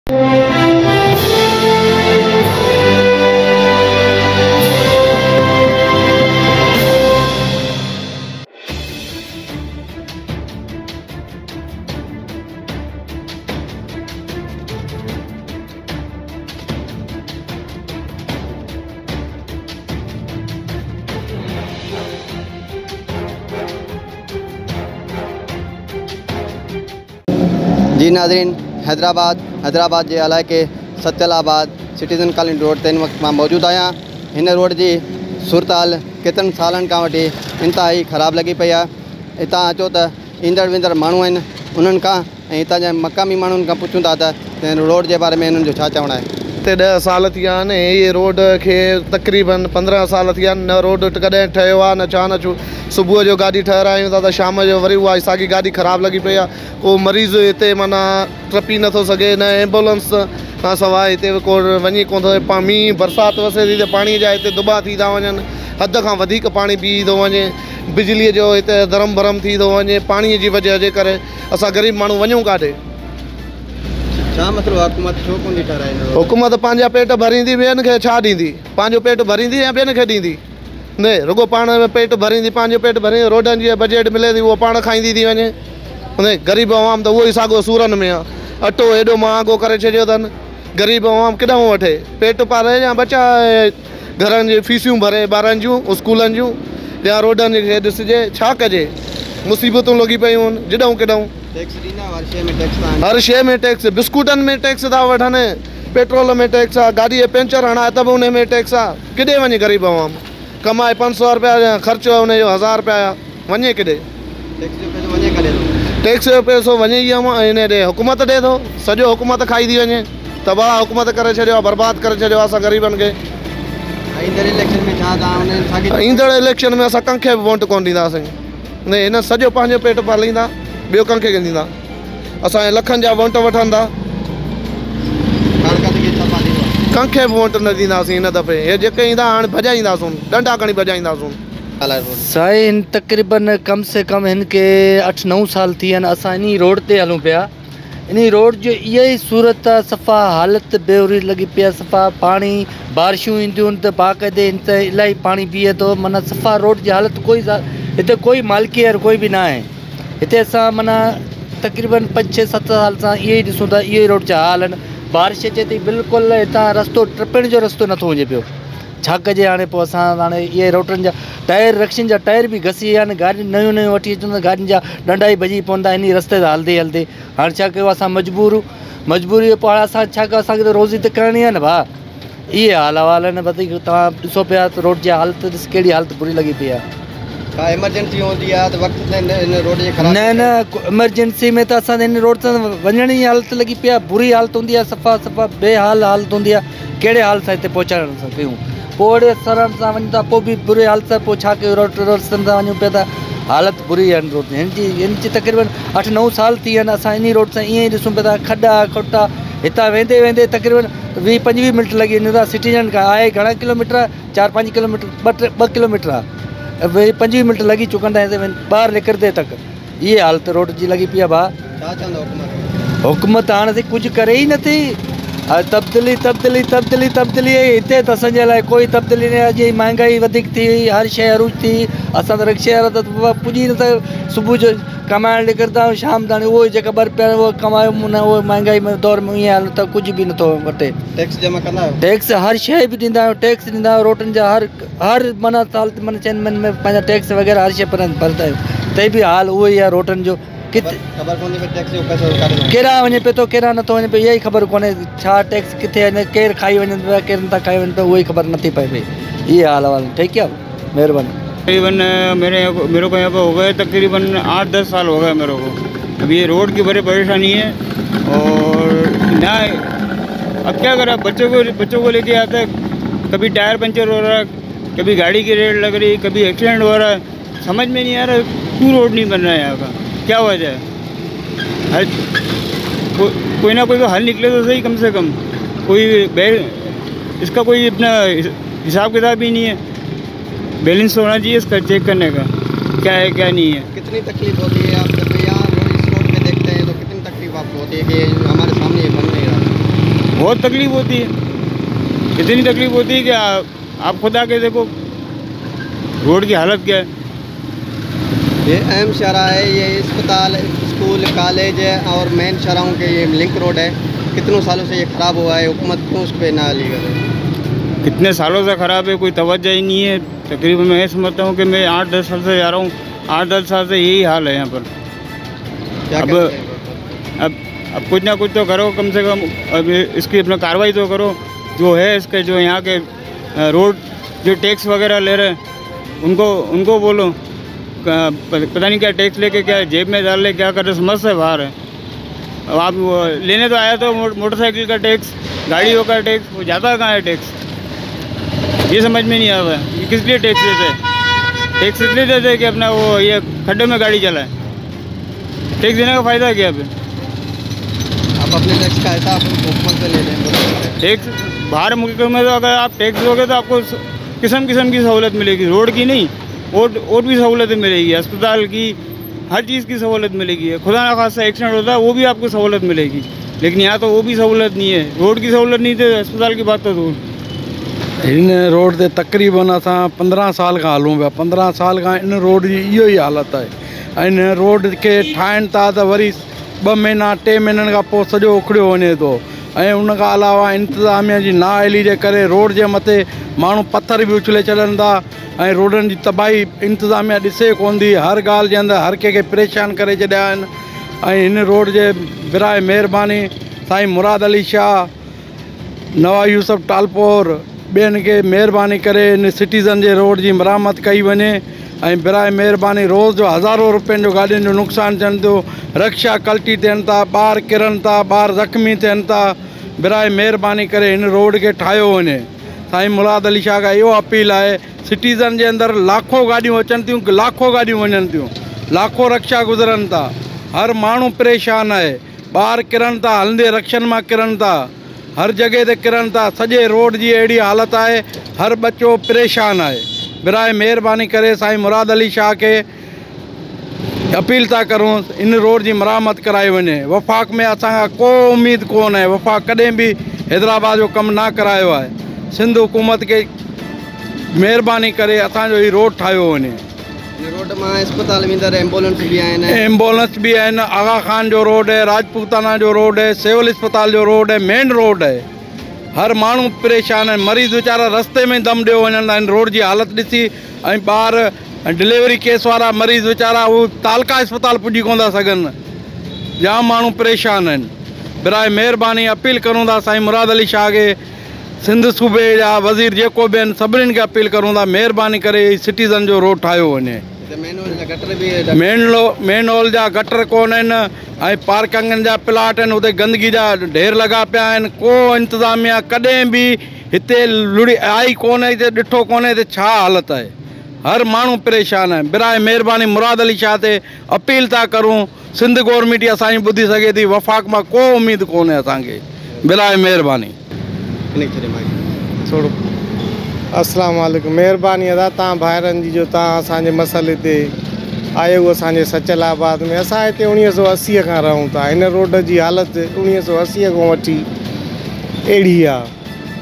जी नाज़रीन, हैदराबाद जे इलाइक़े सत्यलाबाद citizen colony road ते इन वक्त मां मौजूद आहियां। हिन रोड जी सूरत हाल केतिरनि सालनि खां वठी इंतिहाई ख़राब लगी पई आहे। हितां अचो त ईंदड़ वेंदड़ माण्हू आहिनि, उन्हनि खां ऐं हितां जा मक़ामी माण्हुनि खां पुछूं था त हिन रोड जे बारे में हिननि जो छा चवणु आहे। 10 साल थी विया आहिनि ये रोड खे, तक़रीबन 15 साल थी विया आहिनि। न रोड कॾहिं ठहियो आहे, न छा न छो। सुबुह जो गाॾी ठहिरायूं था त शाम जो वरी उहा साॻी गाॾी ख़राबु लॻी पई आहे। को मरीज़ हिते माना टपी नथो सघे, न एम्बुलेंस खां सवाइ हिते को वञी कोन थो। मींहुं बरसाति वसे थी त पाणीअ जा हिते दुॿा थी था वञनि, हद खां वधीक पाणी पी थो वञे। बिजलीअ जो हिते धरम भरम थी थो वञे पाणीअ जी वजह जे करे। असां ग़रीब माण्हू वञूं काॾे? छा मतिलबु हुकूमत छो कोन थी ठाराए? हुकूमत पंहिंजा पेट भरींदी, ॿियनि खे छा ॾींदी? पंहिंजो पेट भरींदी या ॿियनि खे ॾींदी? न, रुॻो पाण पेट भरींदी, पंहिंजो पेट भरींदी। रोडनि जी बजट मिले थी उहो पाण खाईंदी थी वञे। ग़रीब अवाम त उहो ई साॻियो सूरनि में आहे। अटो हेॾो महांगो करे छॾियो अथनि, ग़रीब अवाम किथां वठे? पेट पाले या बचाए घरनि जी फीसियूं भरे ॿारनि जूं, स्कूलनि जूं, या रोडनि खे ॾिसिजे छा कजे। मुसीबतूं लॻी पियूं आहिनि जिॾऊं किॾऊं। हर शइ में टैक्स, बिस्कुटनि में टैक्स था वठनि, पेट्रोल में टैक्स आहे, गाॾी जो पंचर हणाए त बि उन में टैक्स आहे। किॾे वञे ग़रीब अवाम? कमाए 500 रुपया, ख़र्चु हुनजो 1000 रुपया, वञे किॾे? टैक्स जो पैसो वञे ई हिन ॾे, हुकूमत ॾिए थो। सॼो हुकूमत खाई थी वञे, तबाह हुकूमत करे छॾियो आहे, बर्बादु करे छॾियो आहे असां ग़रीबनि खे। ईंदड़ इलेक्शन में असां कंहिंखे बि वोट कोन ॾींदासीं। न, हिन सॼो पंहिंजो पेट पालींदा, ॿियो कंहिंखे ॾींदा? असांजे लखनि जा वोट वठंदा, कंहिंखे बि वोट न ॾींदासीं हिन दफ़े। हे जेके ईंदा हाणे भॼाईंदासूं, डंडा खणी भॼाईंदासूं। साईं तक़रीबन कम से कम हिनखे 8-9 साल थी विया आहिनि असां इन रोड ते हलूं पिया। इन रोड जो इहा ई सूरत आहे, सफ़ा हालत बेवरी लॻी पई आहे। सफ़ा पाणी, बारिशूं ईंदियूं आहिनि त बाक़ाइदे हिन त इलाही पाणी बीहे थो। माना सफ़ा रोड जी हालत कोई हिते कोई मालिकियत कोई बि न आहे। हिते असां माना तक़रीबन 5-6-7 साल सां इहे ई ॾिसूं था, इहे ई रोड जा हाल आहिनि। बारिश अचे थी बिल्कुलु हितां रस्तो टपण जो रस्तो नथो वञे पियो। छा कजे हाणे? पोइ असां हाणे इहे रोडनि जा टायर, रिक्शनि जा टायर बि घसी विया आहिनि। गाॾियूं नयूं वठी अचूं त गाॾियुनि जा डंडा ई भॼी पवंदा इन रस्ते ते हलंदे हलंदे। हाणे छा कयो? असां मजबूरी पोइ हाणे असां छा कयो? असांखे त रोज़ी त करणी आहे न भाउ। इहे हाल अहिवाल आहिनि। वधीक तव्हां ॾिसो पिया त रोड जी हालत ॾिस, कहिड़ी हालत बुरी लॻी पई आहे। का इमरजेंसी हूंदी आहे त वक़्त ते हिन रोड जी न इमरजेंसी में त असां हिन रोड सां वञण जी हालत लॻी पई आहे। बुरी हालत हूंदी आहे, सफ़ा बेहाल हालत हूंदी आहे। कहिड़े हाल सां हिते पहुचाइण सां कयूं? पोइ अहिड़े सरण सां वञूं था, पोइ बि बुरे हालत सां पोइ छा कयूं? रस्तनि सां वञूं पिया त हालत बुरी आहे रोड जी। हिन जी तक़रीबन 8-9 साल थी विया आहिनि असां इन रोड सां ईअं ई ॾिसूं पिया था। खॾा खुटा, हितां वेंदे तक़रीबन 20-25 मिंट लॻी वेंदा था। सिटीजन खां आहे घणा किलोमीटर? 4-5 किलोमीटर, 2 किलोमीटर आहे। 25 मिंट लॻी चुकंदा आहिनि ॿाहिरि निकिरंदे तक। इहे हालत रोड जी लॻी पई आहे भाउ। छा चवंदो हुकूमत? हुकूमत हाणे कुझु करे ई नथी। तब्दीली हिते त असांजे लाइ कोई तब्दीली न आहे। अॼु महांगाई वधीक थी वई, हर शइ अरूज थी। असां त रिक्शे वारा त पुॼी नथा। सुबुह जो कमाइण निकिरंदा आहियूं, शाम ताणी उहो ई जेका 2 रुपया उहो कमायो न, उहो महांगाई में दौर में ईअं हाल त कुझु बि नथो वठे। टैक्स जमा कंदा आहियो? टैक्स हर शइ बि ॾींदा आहियूं। टैक्स ॾींदा आहियूं रोडनि जा, हर माना साल माना 4 महीने में पंहिंजा टैक्स वग़ैरह हर शइ भरंदा आहियूं। तंहिं बि हाल उहो ई आहे रोडनि जो। ख़बर कोन्हे टैक्स जो पैसो केॾा वञे पियो थो, केॾा नथो वञे पियो, इहा ई ख़बर कोन्हे। छा टैक्स किथे वञे, केरु खाई वञे पिया, केरु नथा खाई वञे पिया, उहा ई ख़बर नथी पए पई। ये हाल ठीक है, मेहरबानी। तकरीबन मेरे को यहाँ पर हो गए तकरीबन 8-10 साल हो गए मेरे को। अभी ये रोड की बड़ी परेशानी है और ना अब क्या करें, बच्चों को लेके आते हैं, कभी टायर पंचर हो रहा है, कभी गाड़ी की रेड लग रही, कभी एक्सीडेंट हो रहा है। समझ में नहीं आ रहा क्यों रोड नहीं बन रहा है यहाँ का, क्या वजह है। हर कोई ना कोई तो हल निकले तो सही, कम से कम कोई इसका कोई अपना हिसाब किताब ही नहीं है, बैलेंस होना चाहिए इसका चेक करने का, क्या है क्या नहीं है। कितनी तकलीफ होती है आप जब यहाँ इस रोड पे देखते हैं तो कितनी तकलीफ आपको होती है कि हमारे सामने ये बन नहीं रहा। बहुत तकलीफ़ होती है, इतनी तकलीफ़ होती है कि आप खुद आके देखो रोड की हालत क्या है। ये अहम शहरा है, ये अस्पताल, स्कूल, कॉलेज है और मेन शहरों के ये लिंक रोड है। कितनों सालों से ये ख़राब हुआ है, हुकूमत क्यों उस पर ना ली गई? कितने सालों से ख़राब है, कोई तवज्जो ही नहीं है। तकरीबन मैं ये समझता हूँ कि मैं 8-10 साल से जा रहा हूँ, 8-10 साल से यही हाल है यहाँ पर। क्या अब कहते हैं? अब कुछ ना कुछ तो करो, कम से कम अब इसकी अपना कार्रवाई तो करो। जो है इसके, जो यहाँ के रोड जो टैक्स वगैरह ले रहे हैं उनको बोलो, पता नहीं क्या टैक्स लेके क्या जेब में डाल ले, क्या कर रहे, समझ से बाहर है। अब आप वो लेने तो आया तो मोटरसाइकिल का टैक्स, गाड़ियों का टैक्स, वो जाता कहाँ है टैक्स? ये समझ में नहीं आता है कि किस लिए टैक्स देते हैं। टैक्स इसलिए देते हैं कि अपना वो ये खड्डे में गाड़ी चलाए। टैक्स देने का फ़ायदा क्या है? आप अपने टैक्स का हिसाब हुकूमत से ले लें। टैक्स बाहर मुल्क में तो अगर आप टैक्स दोगे तो आपको किस्म किस्म की सहूलत मिलेगी, रोड की नहीं और भी सहूलतें मिलेगी, अस्पताल की, हर चीज़ की सहूलत मिलेगी। खुदा ना खासा एक्सीडेंट होता है वो भी आपको सहूलत मिलेगी, लेकिन यहाँ तो वो भी सहूलत नहीं है। रोड की सहूलत नहीं थे, अस्पताल की बात तो दूर। इन रोड ते तकरीबन असां 15 साल खां हलूं पिया। 15 साल खां इन रोड जी इहो ई हालत आहे। इन रोड खे ठाहिनि था त वरी 2 महीना 3 महीननि खां पोइ सॼो उखड़ियो वञे थो। ऐं उन खां अलावा इंतिज़ामिया जी नाअहली जे करे रोड जे मथे माण्हू पथर बि उछले छॾनि था ऐं रोडनि जी तबाही इंतिज़ामिया ॾिसे कोन थी। हर ॻाल्हि जे अंदरि हर कंहिंखे परेशान करे छॾिया आहिनि। ऐं हिन रोड जे बिराए महिरबानी साईं मुराद अली शाह, नवाज़ यूसुफ टालपोर, ॿियनि खे महिरबानी करे इन सिटीज़न जे रोड जी मरामत कई वञे। ऐं बिराए महिरबानी रोज़ जो हज़ारों रुपयनि जो गाॾियुनि जो नुक़सानु थियनि थो, रक्षा कल्टी थियनि था, ॿार किरनि था, ॿार ज़ख़्मी थियनि था। बिराए महिरबानी करे हिन रोड खे ठाहियो वञे। साईं मुराद अली शाह खां इहो अपील आहे, सिटीज़न जे अंदरि लाखों गाॾियूं अचनि थियूं, लाखों गाॾियूं वञनि थियूं, लाखों रक्षा गुज़रनि था, हर माण्हू परेशान आहे, ॿार किरनि था, हलंदे रक्षनि मां किरनि था, हर जॻह ते किरनि था। सॼे रोड जी अहिड़ी हालत आहे, हर बच्चो परेशान आहे। बिराए महिरबानी करे साईं मुराद अली शाह खे अपील था करूं, इन रोड जी मरामत कराई वञे। वफ़ाक़ में असांखां को उमेद कोन आहे, वफ़ाक़ कॾहिं बि हैदराबाद जो कमु न करायो आहे। सिंध हुकूमत खे महिरबानी करे असांजो ही रोड ठाहियो वञे। रोड मां अस्पताल वेंदड़ एम्बुलेंस भी आहिनि, एम्बुलेंस भी आहिनि। आगा खान जो रोड है, राजपूताना जो रोड है, सिविल अस्पताल जो रोड है, मेन रोड है। हर माण्हू परेशान है, मरीज़ वीचारा रस्ते में दम ॾियो वञनि था इन रोड जी हालत ॾिसी। ऐं ॿार डिलीवरी केस वारा मरीज़ वीचारा उहो तालका अस्पताल पुॼी कोन था सघनि, जाम माण्हू परेशान आहिनि। बिराए महिरबानी अपील करूं था साईं मुराद अली शाह खे, सिंध सूबे जा वज़ीर जेको बि आहिनि सभिनीनि खे अपील करूं था, महिरबानी करे सिटीज़न जो रोड ठाहियो वञे। मेन हॉल जा गटर कोन आहिनि ऐं पार्किंगनि जा प्लाट आहिनि, उते गंदगी जा ढेर लॻा पिया आहिनि। को इंतिज़ामिया कॾहिं बि हिते लुड़ी आई कोन्हे, हिते ॾिठो कोन्हे त छा हालत आहे। हर माण्हू परेशान आहे। बिराए महिरबानी मुराद अली शाह ते अपील था करूं, सिंध गवर्नमेंट ई असांजी ॿुधी सघे थी, वफ़ाक़ मां को उमेद कोन्हे असांखे। बिराए महिरबानी। थोरो अस्सलाम वालेकुम, महिरबानी अदा तव्हां भाइरनि जी जो तव्हां असांजे मसइले ते आयो असांजे सचलाबाद में। असां हिते 1980 खां रहूं था। हिन रोड जी हालत 1980 खां वठी अहिड़ी आहे।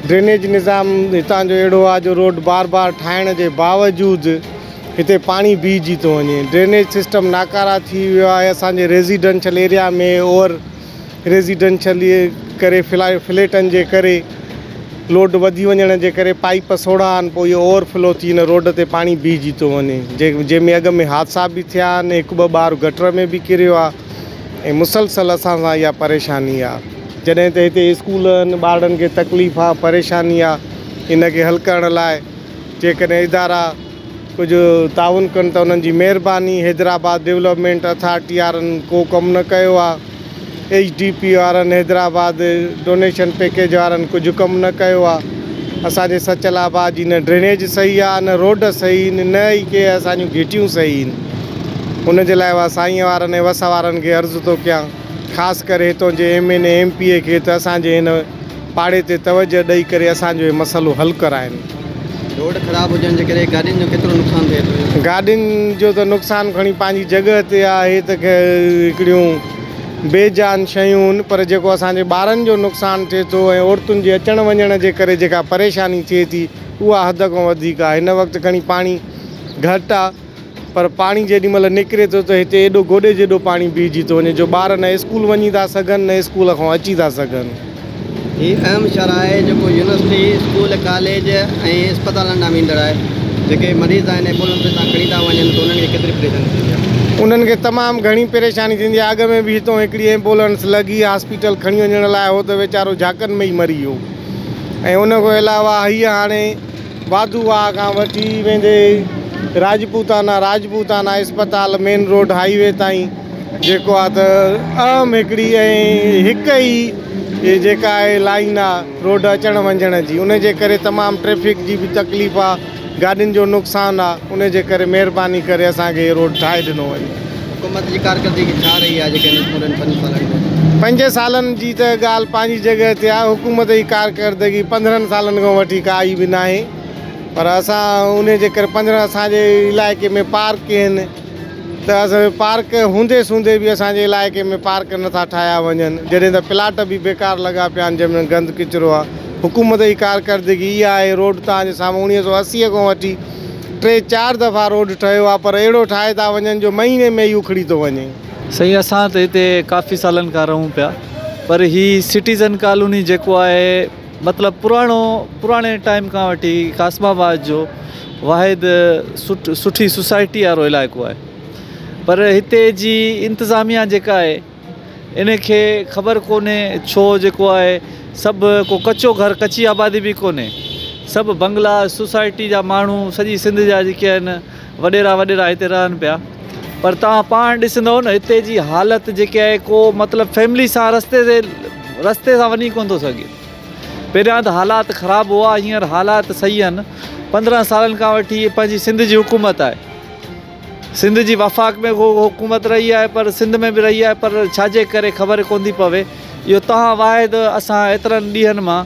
ड्रेनेज निज़ाम हितां जो अहिड़ो आहे जो रोड बार बार ठाहिण जे बावजूदि हिते पाणी बीहजी थो वञे। ड्रेनेज सिस्टम नाकारा थी वियो आहे। असांजे रेज़िडेंशियल एरिया में और रेज़िडेंशियल करे फ्लैटनि जे करे लोड वधी वञण जे करे पाइप सोड़ा आहिनि, पोइ इहो ओवरफ्लो थी हिन रोड ते पाणी बीहजी थो वञे, जंहिंमें अॻ में हादसा बि थिया आहिनि। 1-2 ॿार गटर में बि किरियो आहे ऐं मुसलसल असां सां इहा परेशानी आहे। जॾहिं त हिते स्कूल आहिनि, ॿारनि खे तकलीफ़ आहे, परेशानी आहे। इन खे हल करण लाइ जेकॾहिं इदारा कुझु ताउन कनि त उन्हनि जी महिरबानी। हैदराबाद डेवलपमेंट अथॉरिटी वारनि को कमु न कयो आहे। HDP वारनि, हैदराबाद डोनेशन पैकेज वारनि कुझु कमु न कयो आहे। असांजे सचलाबाद जी न ड्रेनेज सही आहे, न रोड सही आहिनि, न ई के असांजूं घिटियूं सही आहिनि। उनजे लाइ मां साईं वारनि ऐं वस वारनि खे अर्ज़ु थो कयां, ख़ासि करे हितां जे MN MPA खे त असांजे हिन पाड़े ते तवजो ॾेई करे असांजो इहो मसइलो हल कराइनि। रोड ख़राब हुजण जे करे गाॾियुनि जो केतिरो नुक़सानु थिए थो? गाॾियुनि जो त नुक़सानु खणी पंहिंजी जॻह ते आहे। त हिकिड़ियूं बेजान शयूं आहिनि, पर जेको असांजे ॿारनि जो नुक़सानु थिए थो ऐं औरतुनि जे अचण वञण जे करे जेका परेशानी थिए थी उहा हद खां वधीक आहे। हिन वक़्तु खणी पाणी घटि आहे, पर पाणी जेॾी महिल निकिरे थो त हिते एॾो गोॾे जेॾो पाणी बीहजी थो वञे जो ॿार न स्कूल वञी था सघनि न स्कूल खां अची था सघनि। हीअ अहम शहर आहे जेको यूनिवर्सिटी स्कूल कॉलेज ऐं अस्पतालनि ॾांहुं ईंदड़ आहे। जेके मरीज़ आहिनि एम्बुलेंस सां खणी था वञनि त उन्हनि खे केतिरी परेशानी थींदी आहे? उन्हनि खे तमामु घणी परेशानी थींदी आहे। अॻ में बि हितां हिकिड़ी एम्बुलेंस लॻी हॉस्पिटल खणी वञण लाइ, हो त वीचारो झाकनि में ई मरी वियो। ऐं उन खां अलावा हीअ हाणे वाधूवाह खां वठी वेंदे राजपूताना अस्पताल मेन रोड हाईवे ताईं जेको आहे त अहम हिकिड़ी ऐं हिकु ई जेका आहे लाइन आहे रोड अचण वञण जी, उन जे करे तमामु ट्रैफिक जी बि तकलीफ़ आहे, गाॾियुनि जो नुक़सानु आहे। उन जे करे महिरबानी करे असांखे रोड ठाहे ॾिनो वञे। हुकूमत जी कारकर्दगी छा रही आहे जेके पूरनि 5 सालनि में? 5 सालनि जी त ॻाल्हि पंहिंजी जॻह ते आहे। हुकूमत जी कारकर्दगी 15 सालनि खां वठी काई बि न आहे, पर असां उन जे करे 15 असांजे इलाइक़े में पार्क आहिनि त असां पार्क हूंदे बि असांजे इलाइक़े में पार्क नथा ठाहिया वञनि, जॾहिं त प्लाट बि बेकार लॻा पिया आहिनि जंहिंमें गंद किचिरो आहे। हुकूमत जी कारकर्दगी इहा आहे। रोड तव्हांजे साम्हूं 1980 खां वठी 3-4 दफ़ा रोड ठहियो आहे, पर अहिड़ो ठाहे था वञनि जो महीने में ई उखड़ी थो वञे। सही, असां त हिते काफ़ी सालनि खां रहूं पिया, पर ही सिटीज़न कॉलोनी जेको आहे मतिलबु पुराणे टाइम खां वठी कासमाबाद जो वाहिद सुठी सोसाइटी वारो इलाइक़ो आहे। पर हिते जी इंतिज़ामिया जेका आहे इन खे ख़बर कोन्हे छो जेको आहे सभु को कचो घर कची आबादी बि कोन्हे, सभु बंगला सोसाइटी जा माण्हू सॼी सिंध जा जेके आहिनि वॾेरा हिते रहनि पिया। पर तव्हां पाण ॾिसंदव न हिते जी हालति जेके आहे को मतिलबु फैमिली सां रस्ते सां वञी कोन थो सघे। पहिरियां त हालात ख़राबु हुआ, हींअर हालात सही आहिनि। 15 सालनि खां वठी पंहिंजी सिंध जी हुकूमत आहे, सिंध जी वफ़ाक़ में हुकूमत रही आहे, पर सिंध में बि रही आहे, पर छाजे करे ख़बर कोन थी पवे। इहो तव्हां वाहिद असां एतिरनि ॾींहंनि मां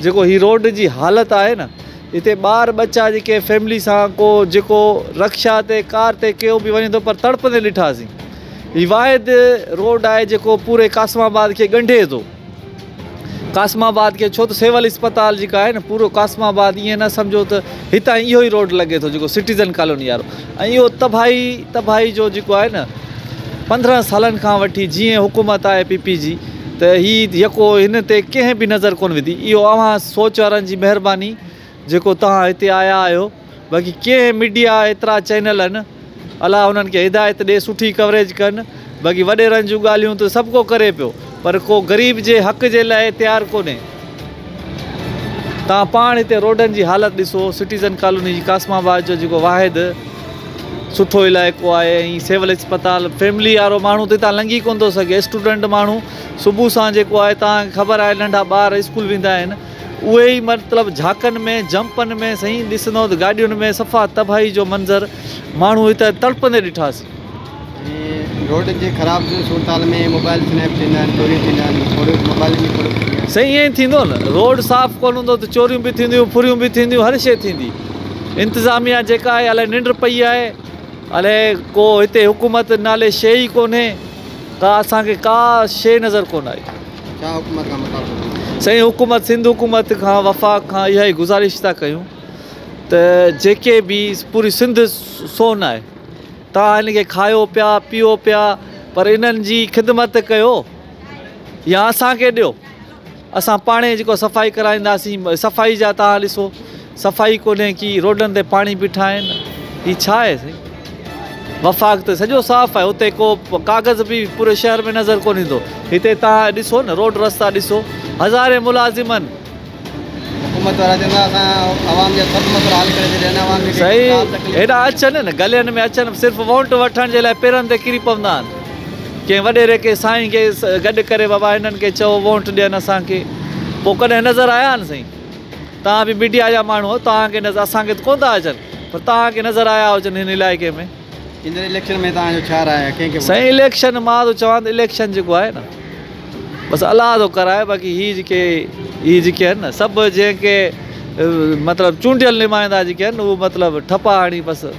जेको ही रोड जी हालति आहे न, हिते ॿार बच्चा जेके फैमिली सां को जेको रक्षा ते कार ते कयो बि वञे थो पर तड़पंदे ॾिठासीं। हीउ वाहिद रोड आहे जेको पूरे कासमाबाद खे ॻंढे थो। कासमाबाद खे छो त सिविल अस्पताल जेका आहे न पूरो कासमाबाद ईअं न सम्झो त हितां इहो ई रोड लॻे थो जेको सिटीज़न कॉलोनी वारो। ऐं इहो तबाही जो जेको आहे न 15 सालनि खां वठी जीअं हुकूमत आहे PP जी, त हीउ यको हिन ते कंहिं बि नज़र कोन विधी। इहो अव्हां सोच वारनि जी महिरबानी जेको तव्हां हिते आया आहियो। बाक़ी कंहिं मीडिया एतिरा चैनल आहिनि, अलाह उन्हनि खे हिदायत ॾे सुठी कवरेज कनि। बाक़ी वॾेरनि जूं ॻाल्हियूं त सभु को करे पियो, पर को ग़रीब जे हक़ जे लाइ तयारु कोन्हे। तव्हां पाण हिते रोडनि जी हालति ॾिसो, सिटीज़न कॉलोनी जी कासमाबाद जो जेको वाहिद सुठो इलाइक़ो आहे, ऐं सिविल अस्पताल फैमिली वारो माण्हू त हितां लंघी कोन थो सघे। स्टूडेंट माण्हू सुबुह सां जेको आहे तव्हांखे ख़बर आहे नंढा ॿार स्कूल वेंदा आहिनि, उहे ई मतिलबु झाकनि में जंपनि में सही ॾिसंदो त गाॾियुनि में सफ़ा तबाही जो मंज़र माण्हू हिते तड़पंदे ॾिठासीं। रोड जे ख़राबु सूरताल में मोबाइल स्नैप थींदा आहिनि, चोरी थींदा आहिनि, मोबाइल जी सही ईअं ई थींदो न। रोड साफ़ कोन हूंदो त चोरियूं बि थींदियूं, फुरियूं बि थींदियूं, हर शइ थींदी। इंतिज़ामिया जेका आहे अलाए निंड पई आहे, अलाए को हिते हुकूमत नाले शइ ई कोन्हे का, असांखे का शइ नज़र कोन आई। छा हुकूमत खां मतिलबु? सही हुकूमत सिंध हुकूमत खां वफ़ाक़ खां इहा ई गुज़ारिश था कयूं त जेके बि पूरी सिंध सोन आहे, तव्हां हिन खे खायो पिया पीओ पिया, पर इन्हनि जी ख़िदमत कयो या असांखे ॾियो। असां पाणे जेको सफ़ाई कराईंदासीं, सफ़ाई जा तव्हां ॾिसो सफ़ाई कोन्हे की रोडनि ते पाणी बीठा आहिनि। हीअ छा आहे साईं? वफ़ाक़ त सॼो साफ़ु आहे, उते को कागज़ बि पूरे शहर में नज़र कोन ईंदो। हिते तव्हां ॾिसो न रोड रस्ता ॾिसो, हज़ारे मुलाज़िमनि। हुकूमत वारा चवंदा असां आवाम जा सभु मसइला हल करे छॾिया आहिनि, आवाम खे सही हेॾा अचनि न गलियुनि में अचनि, सिर्फ़ु वोट वठण जे लाइ पेरनि ते किरी पवंदा आहिनि। कंहिं वॾेरे खे साईं खे गॾु करे बाबा हिननि खे चओ वोट ॾियनि असांखे, पोइ कॾहिं नज़र आया आहिनि साईं? तव्हां बि मीडिया जा माण्हू हो, तव्हांखे नज़र असांखे त कोन था अचनि, पर तव्हांखे नज़र आया हुजनि हिन इलाइक़े में। ईंदड़ इलेक्शन में तव्हांजो छा राय आहे? कंहिंखे साईं इलेक्शन मां त चवां त इलेक्शन जेको आहे न बसि अलाह थो कराए। बाक़ी हीअ जेके आहिनि न सभु जंहिंखे मतिलबु चूंडियल नुमाइंदा जेके आहिनि उहो मतिलबु ठपा हणी बसि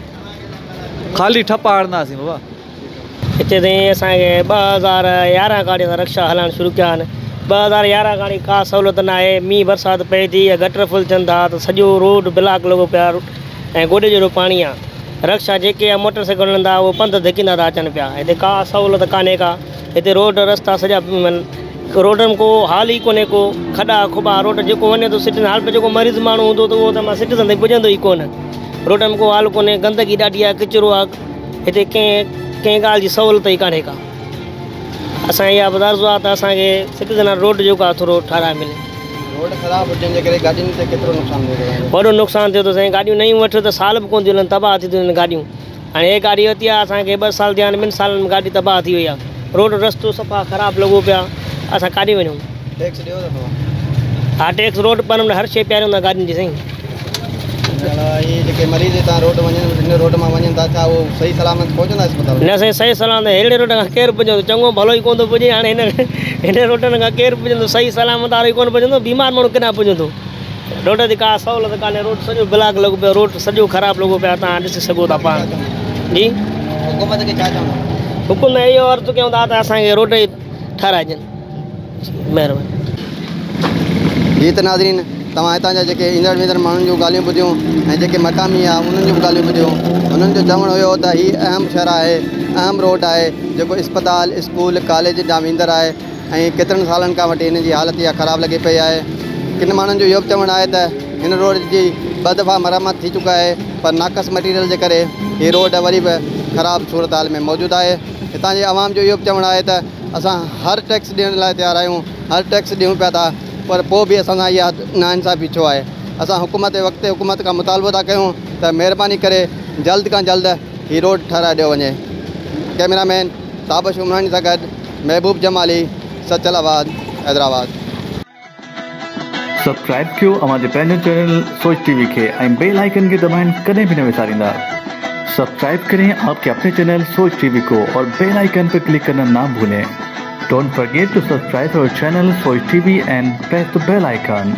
ख़ाली ठपा हणंदासीं बाबा। हिते ताईं असांखे 2011 खां असां रिक्शा हलाइण शुरू कया आहिनि। 2011 खां का सहूलियत न आहे। मींहुं बरसाति पए थी या गटर फुल थियनि था त सॼो रोड ब्लॉक लॻो पिया ऐं गोॾे जहिड़ो पाणी आहे। रिक्शा जेके आहे मोटरसाइकिल हलनि था उहे पंधु धिकींदा था अचनि पिया। हिते का सहूलियत कान्हे का। हिते रोड रस्ता सॼा रोडनि में को हाल ई कोन्हे को। खॾा खुॿा रोड जेको वञे थो सिटीज़न हाल पे जेको मरीज़ माण्हू हूंदो त उहो त मां सिटीज़न ताईं पुॼंदो ई कोन। रोडनि में को हाल कोन्हे, गंदगी ॾाढी आहे, किचिरो आहे। हिते कंहिं ॻाल्हि जी सहूलियत ई कान्हे का। असां इहा गुज़ारिश आहे त असांखे सिटीज़न रोड जेको आहे थोरो ठाराए मिले। रोड ख़राबु हुजण जे करे गाॾियुनि ते केतिरो नुक़सानु थियो आहे? वॾो नुक़सानु थियो अथव साईं। गाॾियूं नयूं वठो त साल बि कोन थियूं हलनि, तबाह थी थियूं हलनि गाॾियूं। हाणे हे गाॾी वरिती आहे असांखे 2 साल थिया आहिनि, 2 सालनि में गाॾी तबाह थी वई आहे। रोड रस्तो सफ़ा ख़राबु लॻो पिया। असां काॾे वञूं? टैक्स ॾियो त पोइ हा टैक्स रोड पर हर शइ पियारियूं था गाॾियुनि जी साईं। इहे जेके मरीज़ हितां रोड वञनि हिन रोड मां वञनि था, छा उहो सही सलामत पहुचंदा अस्पताल? न साईं सही सलामत अहिड़े रोड खां केरु पुॼंदो? चङो भलो ई कोन थो पुॼे। हाणे हिन रोडनि खां केरु पुॼंदो? सही सलामत वारो ई कोन पुॼंदो। बीमार माण्हू किथां पुॼंदो? रोड ते का सहूलियत कान्हे। रोड सॼो ब्लॉक लॻो पियो, रोड सॼो ख़राबु लॻो पिया। तव्हां ॾिसी सघो था पाण जी। हुकूमत खे छा चवंदा? हुकुम इहो अर्ज़ु कयूं था त असांखे रोड ई ठाराइजनि। महिरबानी। जी त नाज़रीन, तव्हां हितां जा जेके ईंदड़ वेंदड़ माण्हुनि जूं ॻाल्हियूं ॿुधियूं ऐं जेके मक़ामी आहे उन्हनि जूं ॻाल्हियूं ॿुधियूं। उन्हनि जो चवणु हुयो त हीअ अहम शहर आहे, अहम रोड आहे जेको इस्पताल स्कूल कॉलेज जा वेंदड़ आहे ऐं केतिरनि सालनि खां वठी हिन जी हालत इहा ख़राबु लॻी पई आहे। किन माण्हुनि जो इहो बि चवणु आहे त हिन रोड जी 2 दफ़ा मरम्मत थी चुका आहे, पर नाक़स मटीरियल जे करे हीअ रोड वरी बि ख़राबु सूरत हाल में मौजूदु आहे। हितां जे आवाम जो इहो बि चवणु आहे त असां हर टैक्स ॾियण लाइ तयारु आहियूं, हर टैक्स ॾियूं पिया था, पर पोइ बि असां सां इहा नाइंसाफ़ी छो आहे। असां हुकूमत वक़्तु हुकूमत खां मुतालबो था कयूं त महिरबानी करे जल्द खां जल्द हीअ रोड ठाराए ॾियो वञे। कैमरामैन ताबश उमरानी सां गॾु महबूब जमाली, सचल आबाद, हैदराबाद। सब्सक्राइब कयो असांजे पंहिंजे चैनल सोच टीवी खे ऐं बेल आइकन खे दबाइण कॾहिं भी न विसारींदा। सब्सक्राइब करें आपके अपने चैनल सोच टीवी को और बेल आइकन पर क्लिक करना ना भूलें। Don't forget to subscribe our channel Soch TV and press the bell icon.